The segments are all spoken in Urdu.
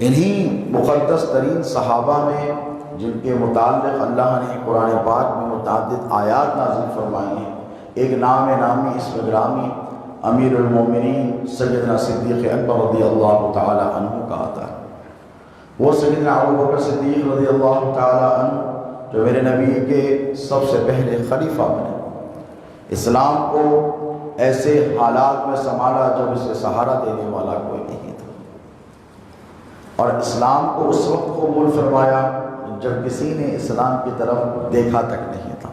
انہی مقدس ترین صحابہ میں جن کے متعلق اللہ نے قرآن پاک میں متعدد آیات نازل فرمائی ہیں، ایک نام نامی اسم گرامی امیر المومنین سیدنا صدیق اکبر رضی اللہ تعالی عنہ کا آتا ہے۔ وہ سیدنا ابوبکر صدیق رضی اللہ تعالی عنہ جو میرے نبی کے سب سے پہلے خلیفہ بنے، اسلام کو ایسے حالات میں سنبھالا جب اسے سہارا دینے والا کوئی نہیں تھا، اور اسلام کو اس وقت قبول فرمایا جب کسی نے اسلام کی طرف دیکھا تک نہیں تھا۔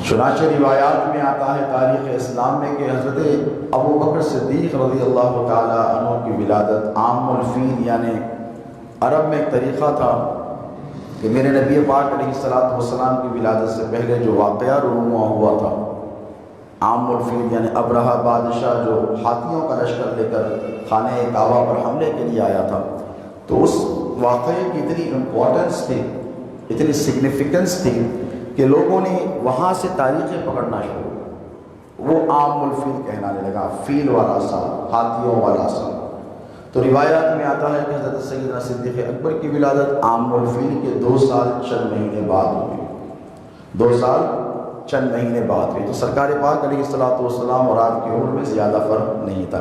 چنانچہ روایات میں آتا ہے تاریخ اسلام میں کہ حضرت ابوبکر صدیق رضی اللہ تعالی عنہ کی ولادت عام الفیل، یعنی عرب میں ایک طریقہ تھا کہ میرے نبی پاک علیہ الصلوۃ والسلام کی ولادت سے پہلے جو واقعہ رونما ہوا تھا، عام الفیل یعنی ابرہہ بادشاہ جو ہاتھیوں کا لشکر لے کر خانہ کعبہ پر حملے کے لیے آیا تھا، تو اس واقعے کی اتنی امپورٹنس تھی، اتنی سگنیفیکنس تھی کہ لوگوں نے وہاں سے تاریخیں پکڑنا شروع کی۔ وہ عام الفیل کہلانے لگا، فیل والا سال، ہاتھیوں والا سال۔ تو روایات میں آتا ہے کہ حضرت سیدنا صدیق اکبر کی ولادت عام الفیل کے 2 سال چند مہینے بعد ہوئی، 2 سال چند مہینے بعد ہوئی۔ تو سرکار پاک علیہ الصلوۃ والسلام اور آپ کی عمر میں زیادہ فرق نہیں تھا،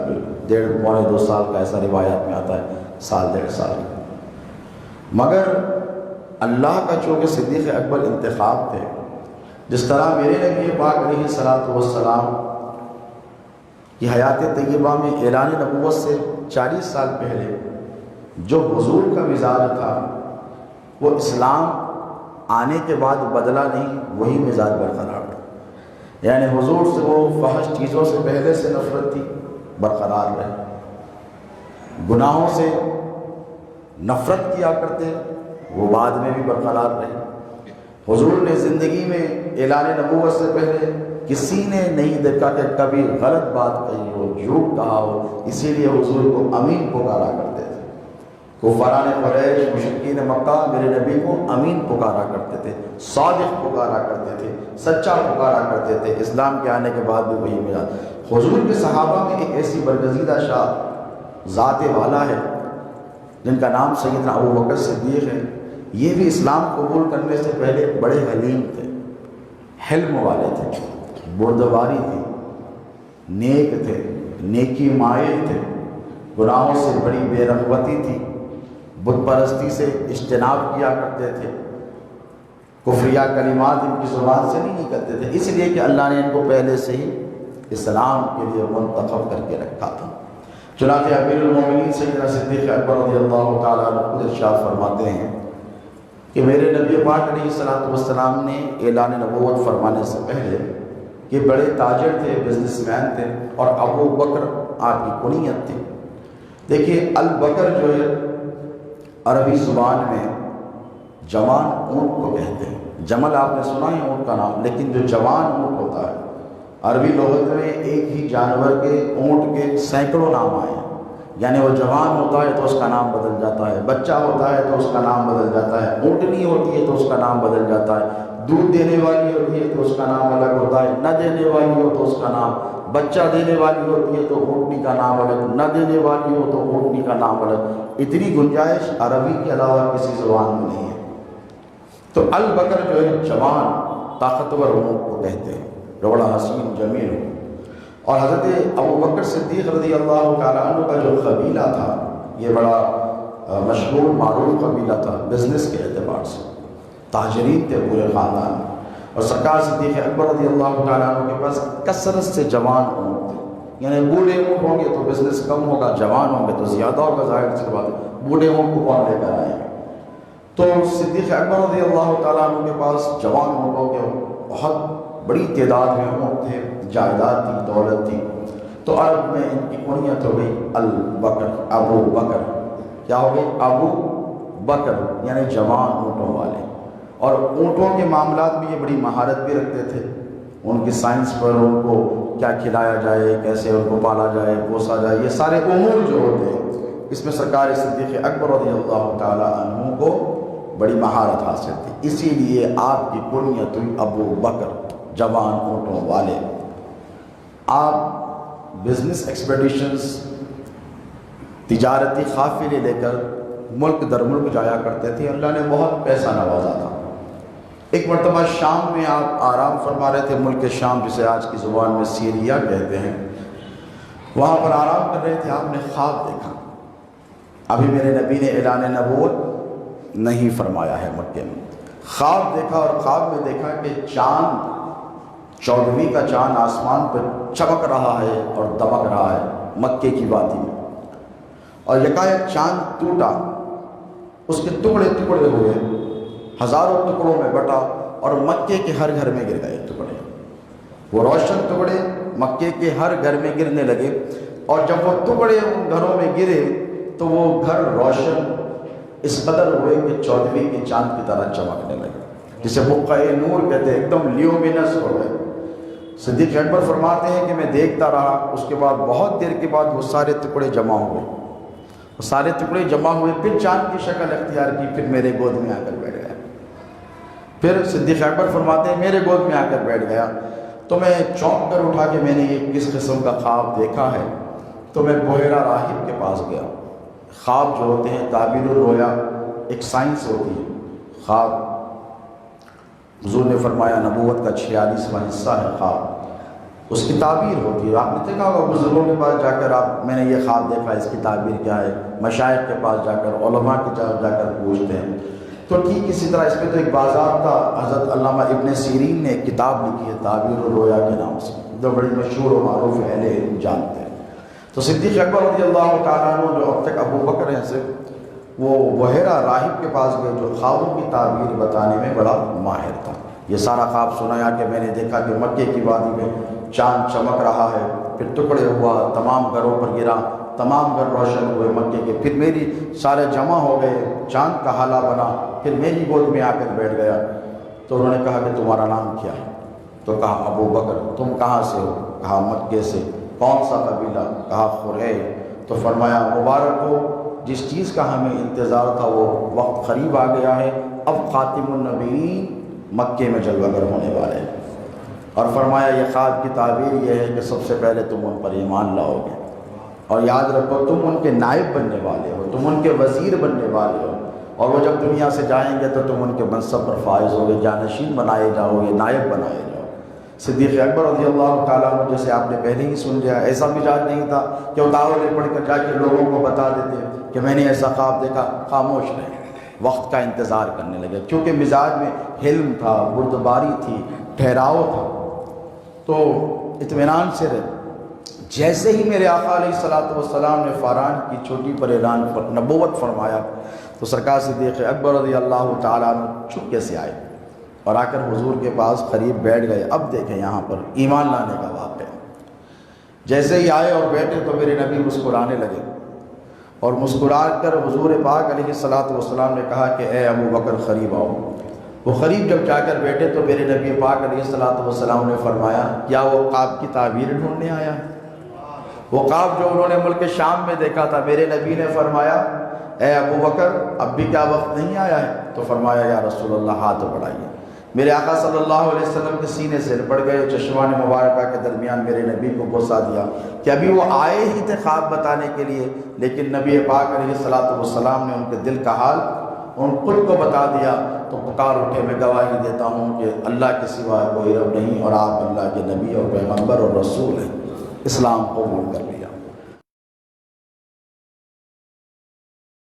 1.5 2 سال کا ایسا روایات میں آتا ہے، سال 1.5 سال کا۔ مگر اللہ کا چونکہ صدیق اکبر انتخاب تھے، جس طرح میرے نبی پاک علیہ الصلوۃ والسلام کی حیات طیبہ میں اعلان نبوت سے 40 سال پہلے جو حضور کا مزاج تھا وہ اسلام آنے کے بعد بدلا نہیں، وہی مزاج برقرار تھا۔ یعنی حضور سے وہ فحش چیزوں سے پہلے سے نفرت تھی، برقرار رہے، گناہوں سے نفرت کیا کرتے، وہ بعد میں بھی برقرار رہے۔ حضور نے زندگی میں اعلان نبوت سے پہلے کسی نے نہیں دیکھا کہ کبھی غلط بات کہی ہو، جھوٹ کہا ہو، اسی لیے حضور کو امین پکارا کرتے تھے۔ کفاران قریش، مشرکین مکہ میرے نبی کو امین پکارا کرتے تھے، صادق پکارا کرتے تھے، سچا پکارا کرتے تھے۔ اسلام کے آنے کے بعد بھی وہی ملا۔ حضور کے صحابہ میں ایک ایسی برگزیدہ شاہ ذات والا ہے جن کا نام سیدنا ابوبکر صدیق ہے۔ یہ بھی اسلام قبول کرنے سے پہلے بڑے حلیم تھے، حلم والے تھے، بردباری تھی، نیک تھے، نیکی مائل تھے، گناہوں سے بڑی بے رغبتی تھی، بت پرستی سے اجتناب کیا کرتے تھے، کفریہ کلمات ان کی زبان سے نہیں نکلتے تھے، اس لیے کہ اللہ نے ان کو پہلے سے ہی اسلام کے لیے منتخب کر کے رکھا تھا۔ چنانچہ امیر المومنین سیدنا صدیق اکبر رضی اللہ تعالیٰ عنہ خود ارشاد فرماتے ہیں کہ میرے نبی پاک علیہ الصلوۃ والسلام نے اعلان نبوت فرمانے سے پہلے کہ بڑے تاجر تھے، بزنس مین تھے، اور ابو بکر آپ کی کنیت تھی۔ دیکھیے البکر جو ہے عربی زبان میں جوان اونٹ کو کہتے ہیں۔ جمل آپ نے سنا ہے اونٹ کا نام، لیکن جو جوان اونٹ ہوتا ہے عربی لغت میں ایک ہی جانور کے اونٹ کے سینکڑوں نام آئے ہیں، یعنی وہ جوان ہوتا ہے تو اس کا نام بدل جاتا ہے، بچہ ہوتا ہے تو اس کا نام بدل جاتا ہے، اونٹنی ہوتی ہے تو اس کا نام بدل جاتا ہے، دودھ دینے والی ہوتی ہے تو اس کا نام الگ ہوتا ہے، نہ دینے والی ہو تو اس کا نام، بچہ دینے والی ہوتی ہے تو اونٹنی کا نام الگ، نہ دینے والی ہو تو اونٹنی کا نام الگ۔ اتنی گنجائش عربی کے علاوہ کسی زبان میں نہیں ہے۔ تو البکر جو ہے جوان طاقتور اونٹ کو کہتے ہیں، جو بڑا حسین جمیل ہو۔ اور حضرت ابوبکر صدیق رضی اللہ تعالیٰ عنہ کا جو قبیلہ تھا یہ بڑا مشہور معروف قبیلہ تھا، بزنس کے اعتبار سے تاجرین تھے پورے خاندان میں، اور سرکار صدیق اکبر رضی اللہ تعالیٰ عنہ کے پاس کثرت سے جوان اونٹ تھے، یعنی بوڑھے اونٹ ہوں گے تو بزنس کم ہوگا، جوان ہوں گے تو زیادہ ہوگا، ظاہر سی بات ہے، بوڑھے اونٹ کو کون لے کر آئیں گے۔ تو صدیق اکبر رضی اللہ تعالیٰ عنہ کے پاس جوان اونٹوں کے بہت بڑی تعداد میں اونٹ تھے، جائیداد تھی، دولت تھی۔ تو عرب میں ان کی کنیت ہو گئی البکر، ابو بکر۔ کیا ہو گئی؟ ابو بکر، یعنی جوان اونٹوں والے۔ اور اونٹوں کے معاملات میں یہ بڑی مہارت بھی رکھتے تھے، ان کی سائنس پر، ان کو کیا کھلایا جائے، کیسے ان کو پالا جائے، پوسا جائے، یہ سارے امور جو ہوتے ہیں اس میں سرکار صدیق اکبر رضی اللہ تعالیٰ عنہ کو بڑی مہارت حاصل تھی، اسی لیے آپ کی کنیت ہوئی ابو بکر، جوان اونٹوں والے۔ آپ بزنس ایکسپیڈیشنز تجارتی قافلے لے کر ملک در ملک جایا کرتے تھے. اللہ نے بہت پیسہ نوازا تھا. ایک مرتبہ شام میں آپ آرام فرما رہے تھے, ملک شام جسے آج کی زبان میں سیریا کہتے ہیں, وہاں پر آرام کر رہے تھے. آپ نے خواب دیکھا. ابھی میرے نبی نے اعلان نبوت نہیں فرمایا ہے مکے میں. خواب دیکھا اور خواب میں دیکھا کہ چاند 14ویں کا چاند آسمان پر چمک رہا ہے اور دمک رہا ہے مکے کی وادی میں, اور یکایک چاند ٹوٹا, اس کے ٹکڑے ٹکڑے ہوئے, ہزاروں ٹکڑوں میں بٹا اور مکے کے ہر گھر میں گر گئے ٹکڑے. وہ روشن ٹکڑے مکے کے ہر گھر میں گرنے لگے, اور جب وہ ٹکڑے ان گھروں میں گرے تو وہ گھر روشن اس قدر ہوئے کہ 14ویں کے چاند کی طرح چمکنے لگے, جسے بقعہ نور کہتے ہیں, ایک دم لیومینس ہو گئے. صدیق اکبر فرماتے ہیں کہ میں دیکھتا رہا, اس کے بعد بہت دیر کے بعد وہ سارے ٹکڑے جمع ہوئے. وہ سارے ٹکڑے جمع ہوئے, پھر چاند کی شکل اختیار کی, پھر میرے گود میں آ کر بیٹھ گیا. پھر صدیق اکبر فرماتے ہیں میرے گود میں آ کر بیٹھ گیا تو میں چونک کر اٹھا کہ میں نے یہ کس قسم کا خواب دیکھا ہے. تو میں بحیرہ راہب کے پاس گیا. خواب جو ہوتے ہیں تعبیر الرؤیا ایک سائنس ہوتی ہے. خواب حضور نے فرمایا نبوت کا 46واں حصہ ہے خواب, اس کی تعبیر ہوتی ہے. آپ نے دیکھا ہوگا بزرگوں کے پاس جا کر آپ میں نے یہ خواب دیکھا, اس کی تعبیر کیا ہے, مشائخ کے پاس جا کر علماء کے پاس جا کر پوچھتے ہیں. تو ٹھیک اسی طرح اس پہ تو ایک باضابطہ حضرت علامہ ابن سیرین نے ایک کتاب لکھی ہے تعبیر الرؤیا کے نام سے, جو بڑی مشہور و معروف اہل علم جانتے ہیں. تو صدیق اکبر رضی اللہ تعالیٰ عنہ جو اب تک ابو بکر ہیں سے, وہ بحیرہ راہب کے پاس گئے جو خوابوں کی تعبیر بتانے میں بڑا ماہر تھا. یہ سارا خواب سنایا کہ میں نے دیکھا کہ مکے کی وادی میں چاند چمک رہا ہے, پھر ٹکڑے ہوا, تمام گھروں پر گرا, تمام گھر روشن ہوئے مکے کے, پھر میری سارے جمع ہو گئے, چاند کا حالہ بنا, پھر میری گود میں آ کر بیٹھ گیا. تو انہوں نے کہا کہ تمہارا نام کیا ہے؟ تو کہا ابو بکر. تم کہاں سے ہو؟ کہا مکے سے. کون سا قبیلہ؟ کہا خریل. تو فرمایا مبارک ہو, جس چیز کا ہمیں انتظار تھا وہ وقت قریب آ گیا ہے, اب خاتم النبیین مکے میں جلوہ گر ہونے والے ہیں. اور فرمایا یہ خواب کی تعبیر یہ ہے کہ سب سے پہلے تم ان پر ایمان لاؤ گے, اور یاد رکھو تم ان کے نائب بننے والے ہو, تم ان کے وزیر بننے والے ہو, اور وہ جب دنیا سے جائیں گے تو تم ان کے منصب پر فائز ہوگے, جانشین بنائے جاؤ گے, نائب بنائے جاؤ. صدیق اکبر رضی اللہ تعالیٰ عنہ جیسے آپ نے پہلے ہی سن لیا, ایسا مزاج نہیں تھا کہ وہ دعوے پڑھ کر جا کے لوگوں کو بتا دیتے کہ میں نے ایسا خواب دیکھا. خاموش رہے, وقت کا انتظار کرنے لگے, کیونکہ مزاج میں حلم تھا, بردباری تھی, ٹھہراؤ تھا. تو اطمینان سے رہے. جیسے ہی میرے آقا علیہ الصلوۃ والسلام نے فاران کی چوٹی پر اعلان نبوت فرمایا تو سرکار صدیق اکبر رضی اللہ تعالیٰ عنہ چپکے سے آئے اور آ کر حضور کے پاس قریب بیٹھ گئے. اب دیکھیں یہاں پر ایمان لانے کا واقعہ. جیسے ہی آئے اور بیٹھے تو میرے نبی مسکرانے لگے, اور مسکرا کر حضور پاک علیہ الصلوۃ والسلام نے کہا کہ اے ابو بکر قریب آؤ. وہ قریب جب جا کر بیٹھے تو میرے نبی پاک علیہ الصلوۃ والسلام نے فرمایا کیا وہ خواب کی تعبیر ڈھونڈنے آیا ہے؟ وہ خواب جو انہوں نے ملک شام میں دیکھا تھا. میرے نبی نے فرمایا اے ابو بکر اب بھی کیا وقت نہیں آیا ہے؟ تو فرمایا یا رسول اللہ ہاتھ بڑھائیے. میرے آقا صلی اللہ علیہ وسلم کے سینے سے پڑ گئے, چشمان مبارکہ کے درمیان میرے نبی کو بوسہ دیا کہ ابھی وہ آئے ہی تھے خواب بتانے کے لیے, لیکن نبی پاک علیہ الصلوۃ والسلام نے ان کے دل کا حال ان خود کو بتا دیا. تو پکار اٹھے, میں گواہی دیتا ہوں کہ اللہ کے سوا کوئی رب نہیں, اور آپ اللہ کے نبی اور پیغمبر اور رسول ہیں. اسلام قبول کر لیا.